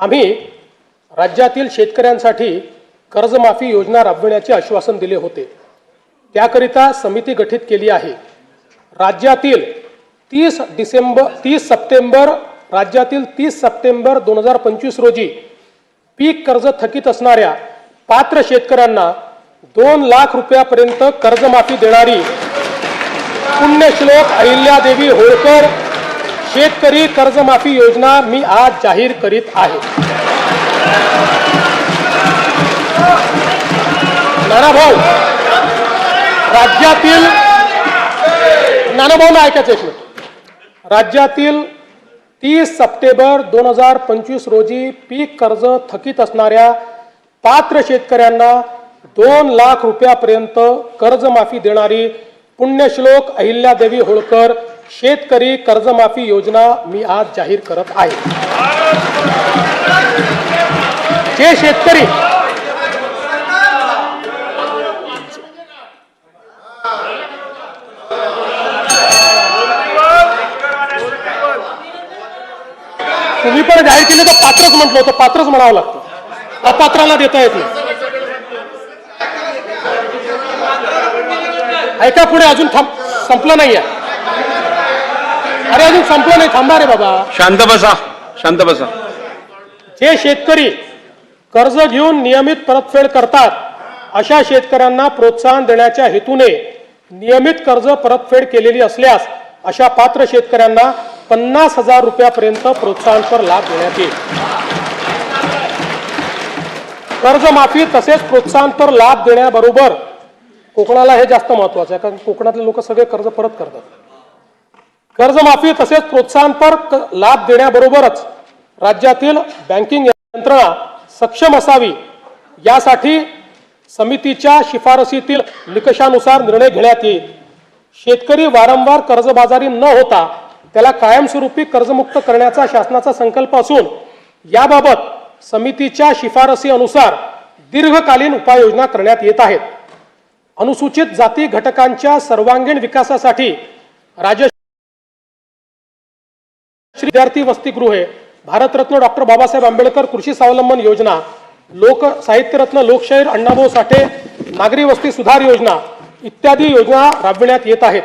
आम्ही राज्यातील शेतकऱ्यांसाठी कर्जमाफी योजना राबविण्याचे आश्वासन दिले होते। त्याकरिता समिती गठीत केली आहे। राज्यातील 30 सप्टेंबर 2025 रोजी पीक कर्ज थकीत असणाऱ्या पात्र शेतकऱ्यांना 2 लाख रुपयापर्यंत कर्जमाफी देणारी पुण्यश्लोक अहिल्यादेवी होळकर शेतकरी कर्जमाफी योजना मी आज जाहीर करीत आहे। नानाभाऊ, राज्यातील नानाभाऊ ऐकायचं एक मिनिट। राज्यातील 30 सप्टेंबर 2025 रोजी पीक कर्ज थकीत असणाऱ्या पात्र शेतकऱ्यांना 2 लाख रुपयापर्यंत कर्जमाफी देणारी पुण्यश्लोक अहिल्यादेवी होळकर शेतकरी कर्जमाफी योजना मी आज जाहीर करत आहे। जे शेतकरी तुम्ही पण जाहीर केले तर पात्रच म्हटलं होतं, पात्रच म्हणावं लागतं, अपात्राला देता येत नाही। ऐका पुढे, अजून संपलं नाहीये। अरे अजून संपलं नाही, थांबा रे बाबा, शांत बसा, शांत बसा। जे शेतकरी कर्ज घेऊन नियमित परतफेड करतात अशा शेतकऱ्यांना प्रोत्साहन देण्याच्या हेतूने नियमित कर्ज परतफेड केलेली असल्यास अशा पात्र शेतकऱ्यांना 50,000 रुपयापर्यंत प्रोत्साहनपर लाभ देण्यात येईल। कर्जमाफी तसेच प्रोत्साहनपर लाभ देण्याबरोबर कोकणाला हे जास्त महत्त्वाचं आहे, कारण कोकणातले लोक सगळे कर्ज परत करतात। कर्जमाफी तसेच प्रोत्साहनपर लाभ देण्याबरोबरच राज्यातील बँकिंग यंत्रणा सक्षम असावी यासाठी समितीच्या शिफारसीतील निकषानुसार निर्णय घेण्यात येईल। शेतकरी वारंवार कर्जबाजारी न होता त्याला कायमस्वरूपी कर्जमुक्त करण्याचा शासनाचा संकल्प असून याबाबत समितीच्या शिफारसी अनुसार दीर्घकालीन उपाययोजना करण्यात येत आहेत। अनुसूचित जाती घटकांच्या सर्वांगीण विकासासाठी राजश्री विद्यार्थी वसतिगृहे, भारतरत्न डॉक्टर बाबासाहेब आंबेडकर कृषी स्वावलंबन योजना, लोक साहित्यरत्न लोकशाहीर अण्णाभाऊ साठे नागरी वस्ती सुधार योजना इत्यादी योजना राबविण्यात येत आहेत।